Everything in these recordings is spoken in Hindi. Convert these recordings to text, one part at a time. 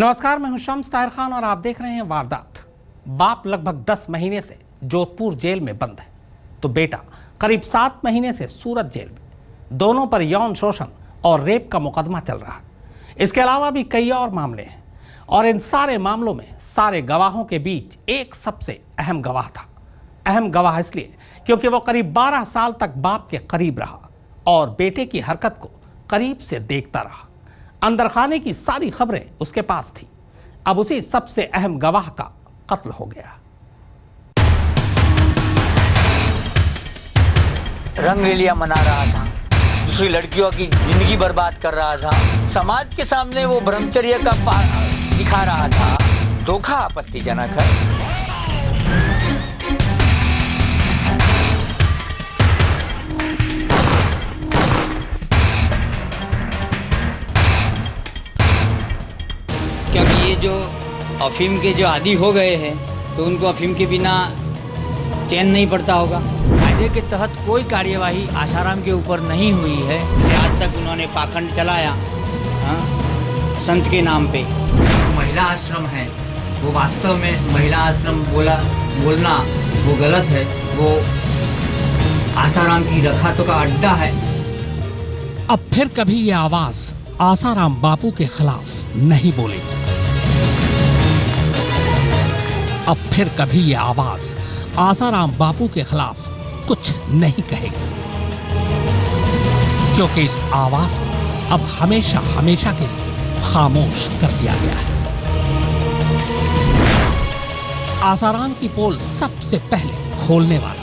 नमस्कार, मैं हूं शम्स ताहिर खान और आप देख रहे हैं वारदात। बाप लगभग 10 महीने से जोधपुर जेल में बंद है तो बेटा करीब 7 महीने से सूरत जेल में। दोनों पर यौन शोषण और रेप का मुकदमा चल रहा है। इसके अलावा भी कई और मामले हैं और इन सारे मामलों में सारे गवाहों के बीच एक सबसे अहम गवाह था। अहम गवाह इसलिए क्योंकि वो करीब 12 साल तक बाप के करीब रहा और बेटे की हरकत को करीब से देखता रहा। अंदर खाने की सारी खबरें उसके पास थी। अब उसी सबसे अहम गवाह का कत्ल हो गया। रंगरेलिया मना रहा था, दूसरी लड़कियों की जिंदगी बर्बाद कर रहा था, समाज के सामने वो ब्रह्मचर्य का दिखा रहा था। धोखा आपत्तिजनक है। क्योंकि ये जो अफीम के जो आदी हो गए हैं तो उनको अफीम के बिना चैन नहीं पड़ता होगा। कायदे के तहत कोई कार्यवाही आसाराम के ऊपर नहीं हुई है। आज तक उन्होंने पाखंड चलाया संत के नाम पे। महिला आश्रम है वो वास्तव में महिला आश्रम बोलना वो गलत है। वो आसाराम की रखातों का अड्डा है। अब फिर कभी ये आवाज आसाराम बापू के खिलाफ नहीं बोलेगी। अब फिर कभी ये आवाज आसाराम बापू के खिलाफ कुछ नहीं कहेगी, क्योंकि इस आवाज को अब हमेशा हमेशा के लिए खामोश कर दिया गया है। आसाराम की पोल सबसे पहले खोलने वाला,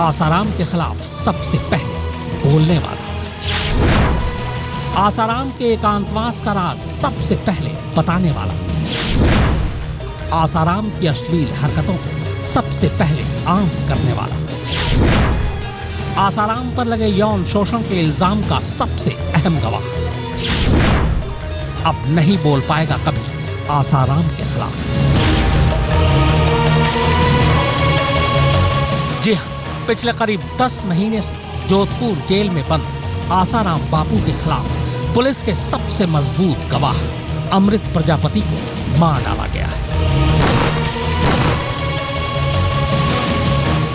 आसाराम के खिलाफ सबसे पहले बोलने वाला, आसाराम के एकांतवास का राज सबसे पहले बताने वाला, आसाराम की अश्लील हरकतों को सबसे पहले आम करने वाला, आसाराम पर लगे यौन शोषण के इल्जाम का सबसे अहम गवाह अब नहीं बोल पाएगा कभी आसाराम के खिलाफ। जी हां, पिछले करीब 10 महीने से जोधपुर जेल में बंद आसाराम बापू के खिलाफ पुलिस के सबसे मजबूत गवाह अमृत प्रजापति को मार डाला गया है।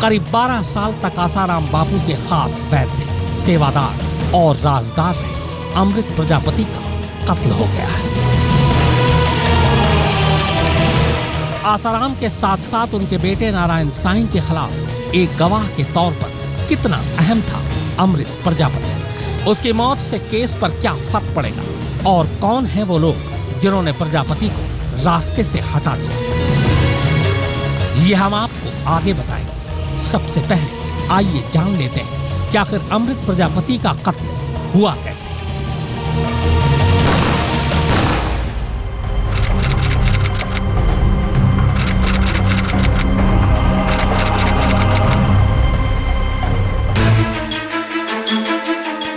करीब 12 साल तक आसाराम बापू के खास वैद्य, सेवादार और राजदार रहे अमृत प्रजापति का कत्ल हो गया है। आसाराम के साथ साथ उनके बेटे नारायण साईं के खिलाफ एक गवाह के तौर पर कितना अहम था अमृत प्रजापति। उसकी मौत से केस पर क्या फर्क पड़ेगा और कौन है वो लोग जिन्होंने प्रजापति को रास्ते से हटा दिया, ये हम आपको आगे बताएंगे। सबसे पहले आइए जान लेते हैं कि आखिर अमृत प्रजापति का कत्ल हुआ कैसे।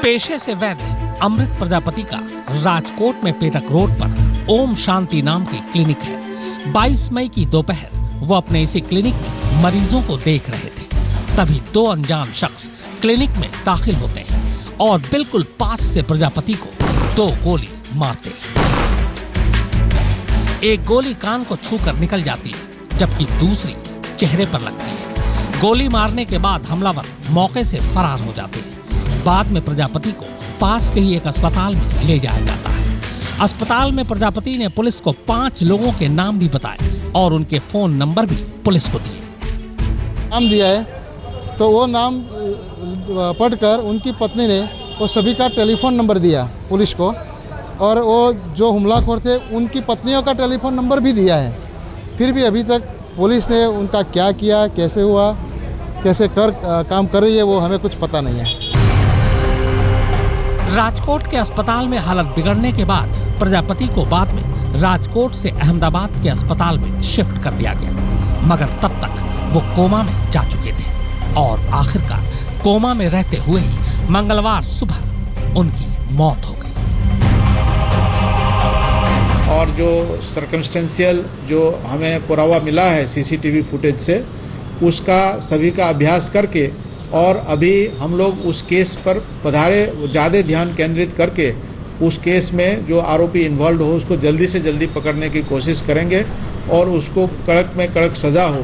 पेशे से वैद्य अमृत प्रजापति का राजकोट में पेटक रोड पर ओम शांति नाम की क्लिनिक है। 22 मई की दोपहर वो अपने इसी क्लिनिक में मरीजों को देख रहे थे, तभी 2 अनजान शख्स क्लिनिक में दाखिल होते हैं और बिल्कुल पास से प्रजापति को 2 गोली मारते हैं। एक गोली कान को छूकर निकल जाती है जबकि दूसरी चेहरे पर लगती है। गोली मारने के बाद हमलावर मौके से फरार हो जाते हैं। बाद में प्रजापति को पास के ही एक अस्पताल में ले जाया जाता है। अस्पताल में प्रजापति ने पुलिस को 5 लोगों के नाम भी बताए और उनके फोन नंबर भी पुलिस को दिए। नाम दिया है तो वो नाम पढ़कर उनकी पत्नी ने वो सभी का टेलीफोन नंबर दिया पुलिस को, और वो जो हमलाखोर थे उनकी पत्नियों का टेलीफोन नंबर भी दिया है। फिर भी अभी तक पुलिस ने उनका क्या किया, कैसे हुआ, कैसे काम कर रही है, वो हमें कुछ पता नहीं है। राजकोट के अस्पताल में हालत बिगड़ने के बाद प्रजापति को बाद में राजकोट से अहमदाबाद के अस्पताल में शिफ्ट कर दिया गया, मगर तब तक वो कोमा में जा चुके थे और आखिरकार कोमा में रहते हुए ही मंगलवार सुबह उनकी मौत हो गई। और जो सर्कमस्टेंशियल जो हमें पुरावा मिला है सीसीटीवी फुटेज से, उसका सभी का अभ्यास करके और अभी हम लोग उस केस पर ज़्यादा ध्यान केंद्रित करके उस केस में जो आरोपी इन्वॉल्व हो उसको जल्दी से जल्दी पकड़ने की कोशिश करेंगे और उसको कड़क में कड़क सजा हो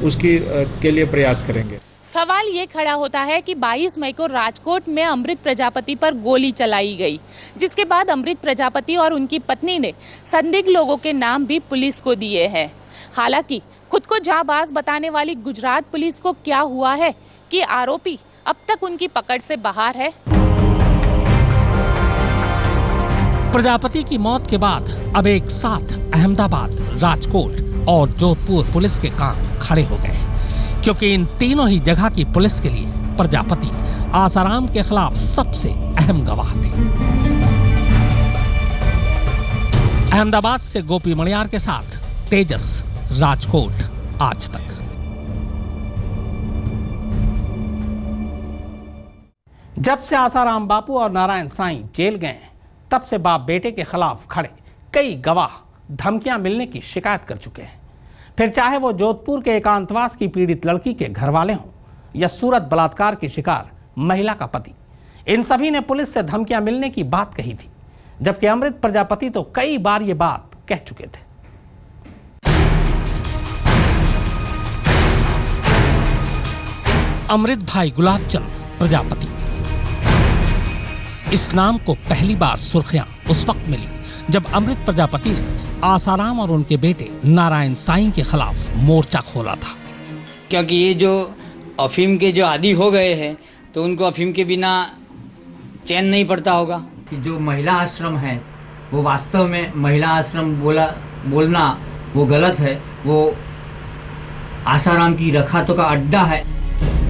उसकी के लिए प्रयास करेंगे। सवाल ये खड़ा होता है कि 22 मई को राजकोट में अमृत प्रजापति पर गोली चलाई गई, जिसके बाद अमृत प्रजापति और उनकी पत्नी ने संदिग्ध लोगों के नाम भी पुलिस को दिए हैं। हालांकि खुद को जाबाज बताने वाली गुजरात पुलिस को क्या हुआ है कि आरोपी अब तक उनकी पकड़ से बाहर है। प्रजापति की मौत के बाद अब एक साथ अहमदाबाद, राजकोट और जोधपुर पुलिस के काम खड़े हो गए, क्योंकि इन तीनों ही जगह की पुलिस के लिए प्रजापति आसाराम के खिलाफ सबसे अहम गवाह थे। अहमदाबाद से गोपी मणियार के साथ तेजस, राजकोट आज तक। जब से आसाराम बापू और नारायण साईं जेल गए तब से बाप बेटे के खिलाफ खड़े कई गवाह धमकियां मिलने की शिकायत कर चुके हैं। फिर चाहे वो जोधपुर के एकांतवास की पीड़ित लड़की के घर वाले हों या सूरत बलात्कार की शिकार महिला का पति, इन सभी ने पुलिस से धमकियां मिलने की बात कही थी, जबकि अमृत प्रजापति तो कई बार ये बात कह चुके थे। अमृत भाई गुलाबचंद प्रजापति, इस नाम को पहली बार सुर्खियां उस वक्त मिली जब अमृत प्रजापति ने आसाराम और उनके बेटे नारायण साईं के खिलाफ मोर्चा खोला था। क्योंकि ये जो अफीम के जो आदी हो गए हैं तो उनको अफीम के बिना चैन नहीं पड़ता होगा। कि जो महिला आश्रम है वो वास्तव में महिला आश्रम बोलना वो गलत है, वो आसाराम की रखातों का अड्डा है।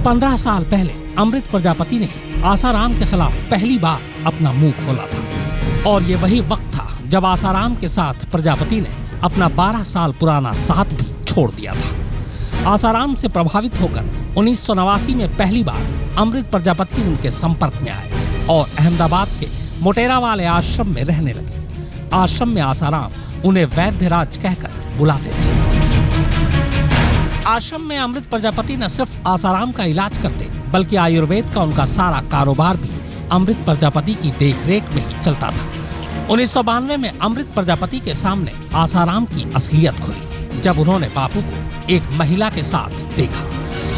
15 साल पहले अमृत प्रजापति ने आसाराम के खिलाफ पहली बार अपना मुंह खोला था, और ये वही वक्त था जब आसाराम के साथ प्रजापति ने अपना 12 साल पुराना साथ भी छोड़ दिया था। आसाराम से प्रभावित होकर 1989 में पहली बार अमृत प्रजापति उनके संपर्क में आए और अहमदाबाद के मोटेरा वाले आश्रम में रहने लगे। आश्रम में आसाराम उन्हें वैद्यराज कहकर बुलाते थे। आश्रम में अमृत प्रजापति न सिर्फ आसाराम का इलाज करते, बल्कि आयुर्वेद का उनका सारा कारोबार भी अमृत प्रजापति की देखरेख में ही चलता था। 1992 में अमृत प्रजापति के सामने आसाराम की असलियत खुली जब उन्होंने बापू को एक महिला के साथ देखा।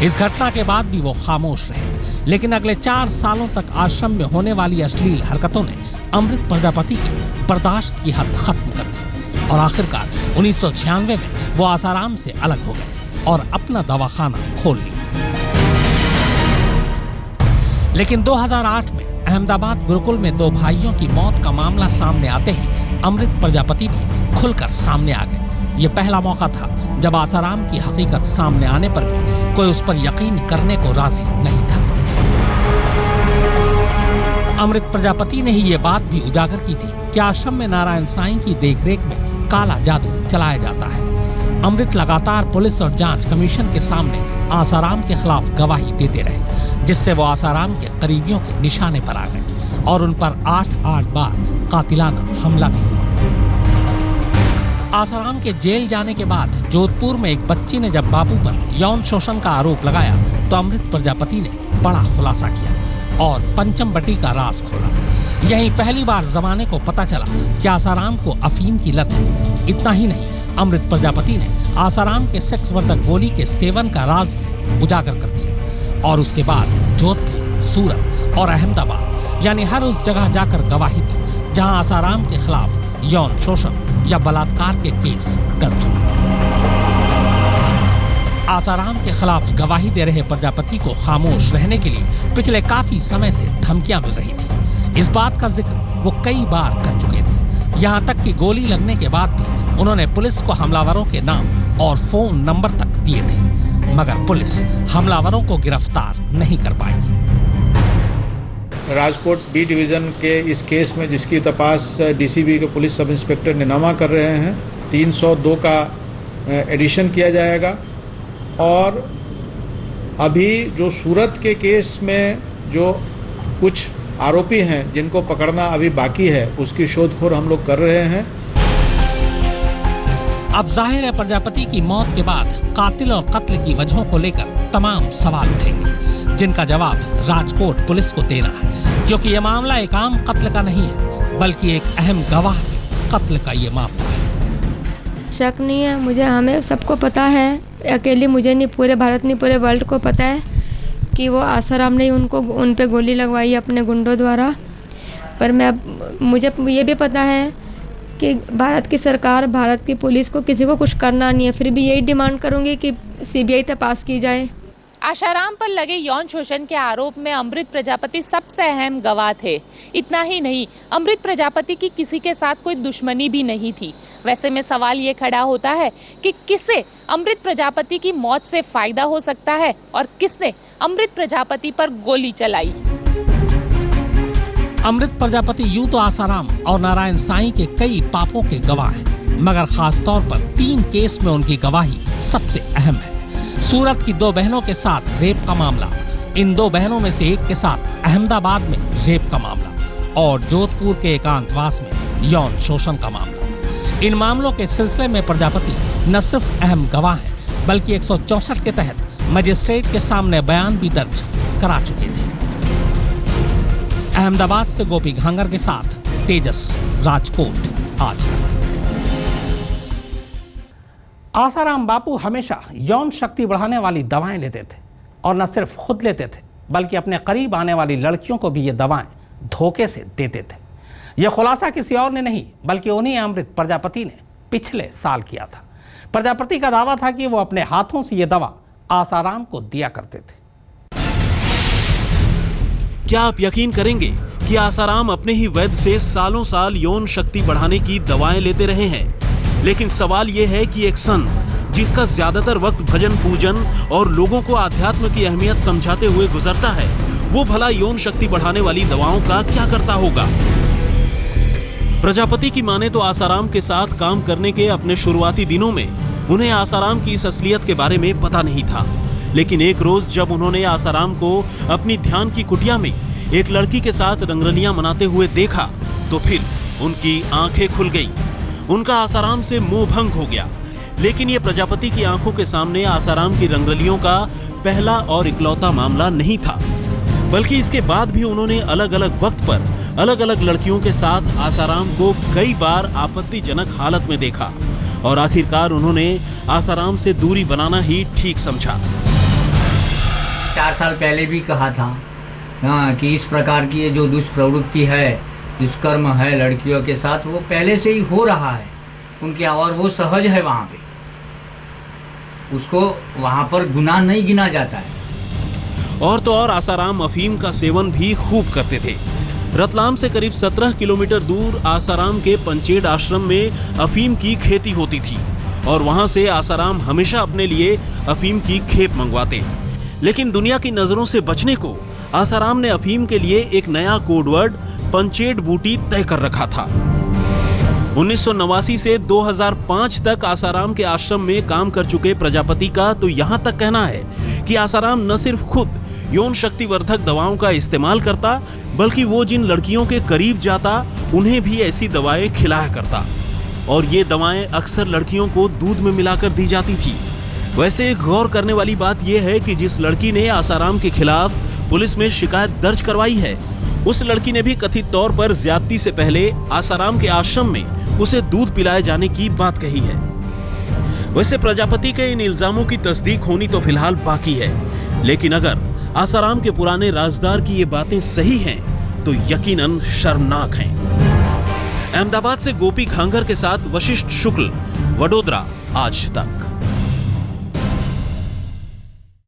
इस घटना के बाद भी वो खामोश रहे, लेकिन अगले 4 सालों तक आश्रम में होने वाली अश्लील हरकतों ने अमृत प्रजापति की बर्दाश्त की हद खत्म कर दी और आखिरकार 1996 में वो आसाराम से अलग हो गए और अपना दवाखाना खोल लिया। लेकिन 2008 में अहमदाबाद गुरुकुल में 2 भाइयों की मौत का मामला सामने आते ही अमृत प्रजापति भी खुलकर सामने आ गए। ये पहला मौका था जब आसाराम की हकीकत सामने आने पर भी कोई उस पर यकीन करने को राजी नहीं था। अमृत प्रजापति ने ही ये बात भी उजागर की थी कि आश्रम में नारायण साईं की देखरेख में काला जादू चलाया जाता है। अमृत लगातार पुलिस और जांच कमीशन के सामने आसाराम के खिलाफ गवाही देते रहे, जिससे वो आसाराम के करीबियों के निशाने पर आ गए और उन पर 8 बार कातिलाना हमला भी हुआ। आसाराम के जेल जाने के बाद जोधपुर में एक बच्ची ने जब बापू पर यौन शोषण का आरोप लगाया तो अमृत प्रजापति ने बड़ा खुलासा किया और पंचम बटी का राज खोला। यही पहली बार जमाने को पता चला कि आसाराम को अफीम की लत है। इतना ही नहीं, अमृत प्रजापति ने आसाराम के सेक्स वर्धक गोली के सेवन का राज भी उजागर कर दिया और उसके बाद जोधपुर, सूरत और अहमदाबाद यानी हर उस जगह जाकर गवाही दी जहां आसाराम के खिलाफ यौन शोषण या बलात्कार के केस दर्ज हुए। आसाराम के खिलाफ गवाही दे रहे प्रजापति को खामोश रहने के लिए पिछले काफी समय से धमकियां मिल रही थी। इस बात का जिक्र वो कई बार कर चुके थे। यहाँ तक कि गोली लगने के बाद भी उन्होंने पुलिस को हमलावरों के नाम और फोन नंबर तक दिए थे, मगर पुलिस हमलावरों को गिरफ्तार नहीं कर पाई। राजकोट बी डिवीजन के इस केस में जिसकी तपास डीसीबी के पुलिस सब इंस्पेक्टर निनामा कर रहे हैं, 302 का एडिशन किया जाएगा और अभी जो सूरत के केस में जो कुछ आरोपी हैं जिनको पकड़ना अभी बाकी है, उसकी शोधखोल हम लोग कर रहे हैं। अब जाहिर है प्रजापति की मौत के बाद कातिल और कत्ल की वजहों को लेकर तमाम सवाल उठेंगे, जिनका जवाब राजकोट पुलिस को देना है, क्योंकि यह मामला एक आम कत्ल का नहीं है, बल्कि एक अहम गवाह के कत्ल का ये मामला है। शक नहीं है मुझे, हमें सबको पता है, अकेली मुझे नहीं, पूरे भारत नहीं पूरे वर्ल्ड को पता है कि वो आसाराम ने उन पे गोली लगवाई अपने गुंडों द्वारा। पर मुझे ये भी पता है कि भारत की सरकार, भारत की पुलिस को किसी को कुछ करना नहीं है, फिर भी यही डिमांड करूँगी कि CBI तपास की जाए। आशाराम पर लगे यौन शोषण के आरोप में अमृत प्रजापति सबसे अहम गवाह थे। इतना ही नहीं, अमृत प्रजापति की किसी के साथ कोई दुश्मनी भी नहीं थी। वैसे में सवाल ये खड़ा होता है कि किसे अमृत प्रजापति की मौत से फायदा हो सकता है और किसने अमृत प्रजापति पर गोली चलाई। अमृत प्रजापति यूं तो आसाराम और नारायण साईं के कई पापों के गवाह हैं, मगर खास तौर पर 3 केस में उनकी गवाही सबसे अहम है। सूरत की 2 बहनों के साथ रेप का मामला, इन 2 बहनों में से एक के साथ अहमदाबाद में रेप का मामला और जोधपुर के एकांतवास में यौन शोषण का मामला। इन मामलों के सिलसिले में प्रजापति न सिर्फ अहम गवाह हैं, बल्कि 164 के तहत मजिस्ट्रेट के सामने बयान भी दर्ज करा चुके थे। अहमदाबाद से गोपी घांगर के साथ तेजस, राजकोट आज तक। आसाराम बापू हमेशा यौन शक्ति बढ़ाने वाली दवाएं लेते थे और न सिर्फ खुद लेते थे, बल्कि अपने करीब आने वाली लड़कियों को भी ये दवाएं धोखे से देते थे। यह खुलासा किसी और ने नहीं, बल्कि उन्हीं अमृत प्रजापति ने पिछले साल किया था। प्रजापति का दावा था कि वो अपने हाथों से ये दवा आसाराम को दिया करते थे। क्या आप यकीन करेंगे कि आसाराम अपने ही वैद्य से सालों साल यौन शक्ति बढ़ाने की दवाएं लेते रहे हैं? लेकिन सवाल यह है कि एक संत जिसका ज्यादातर वक्त भजन पूजन और लोगों को आध्यात्म की अहमियत समझाते हुए गुजरता है, वो भला यौन शक्ति बढ़ाने वाली दवाओं का क्या करता होगा? प्रजापति की माने तो आसाराम के साथ काम करने के अपने शुरुआती दिनों में उन्हें आसाराम की इस असलियत के बारे में पता नहीं था। लेकिन एक रोज जब उन्होंने आसाराम को अपनी ध्यान की कुटिया में एक लड़की के साथ रंगरलियां मनाते हुए देखा, तो फिर उनकी आंखें खुल गईं। उनका आसाराम से मोह भंग हो गया। लेकिन ये प्रजापति की आंखों के सामने आसाराम की रंगरलियों का पहला और इकलौता मामला नहीं था, बल्कि इसके बाद भी उन्होंने अलग अलग वक्त पर अलग अलग लड़कियों के साथ आसाराम को कई बार आपत्तिजनक हालत में देखा और आखिरकार उन्होंने आसाराम से दूरी बनाना ही ठीक समझा। 4 साल पहले भी कहा था कि इस प्रकार की ये जो दुष्प्रवृत्ति है, दुष्कर्म है लड़कियों के साथ, वो पहले से ही हो रहा है उनके, और वो सहज है वहाँ पे, उसको वहाँ पर गुनाह नहीं गिना जाता है। और तो और आसाराम अफीम का सेवन भी खूब करते थे। रतलाम से करीब 17 किलोमीटर दूर आसाराम के पंचेड़ आश्रम में अफीम की खेती होती थी और वहाँ से आसाराम हमेशा अपने लिए अफीम की खेप मंगवाते। लेकिन दुनिया की नजरों से बचने को आसाराम ने अफीम के लिए एक नया कोडवर्ड पंचेड़ बूटी तय कर रखा था। 1989 से 2005 तक आसाराम के आश्रम में काम कर चुके प्रजापति का तो यहाँ तक कहना है कि आसाराम न सिर्फ खुद यौन शक्तिवर्धक दवाओं का इस्तेमाल करता, बल्कि वो जिन लड़कियों के करीब जाता उन्हें भी ऐसी दवाएं खिलाया करता। और ये दवाएं अक्सर लड़कियों को दूध में मिलाकर दी जाती थी। वैसे एक गौर करने वाली बात यह है कि जिस लड़की ने आसाराम के खिलाफ पुलिस में शिकायत दर्ज करवाई है, उस लड़की ने भी कथित तौर पर ज्यादती से पहले आसाराम के आश्रम में उसे दूध पिलाए जाने की बात कही है। वैसे प्रजापति के इन इल्जामों की तस्दीक होनी तो फिलहाल बाकी है, लेकिन अगर आसाराम के पुराने राजदार की ये बातें सही हैं, तो यकीनन शर्मनाक हैं। अहमदाबाद से गोपी घांगर के साथ वशिष्ठ शुक्ल, वडोदरा आज तक।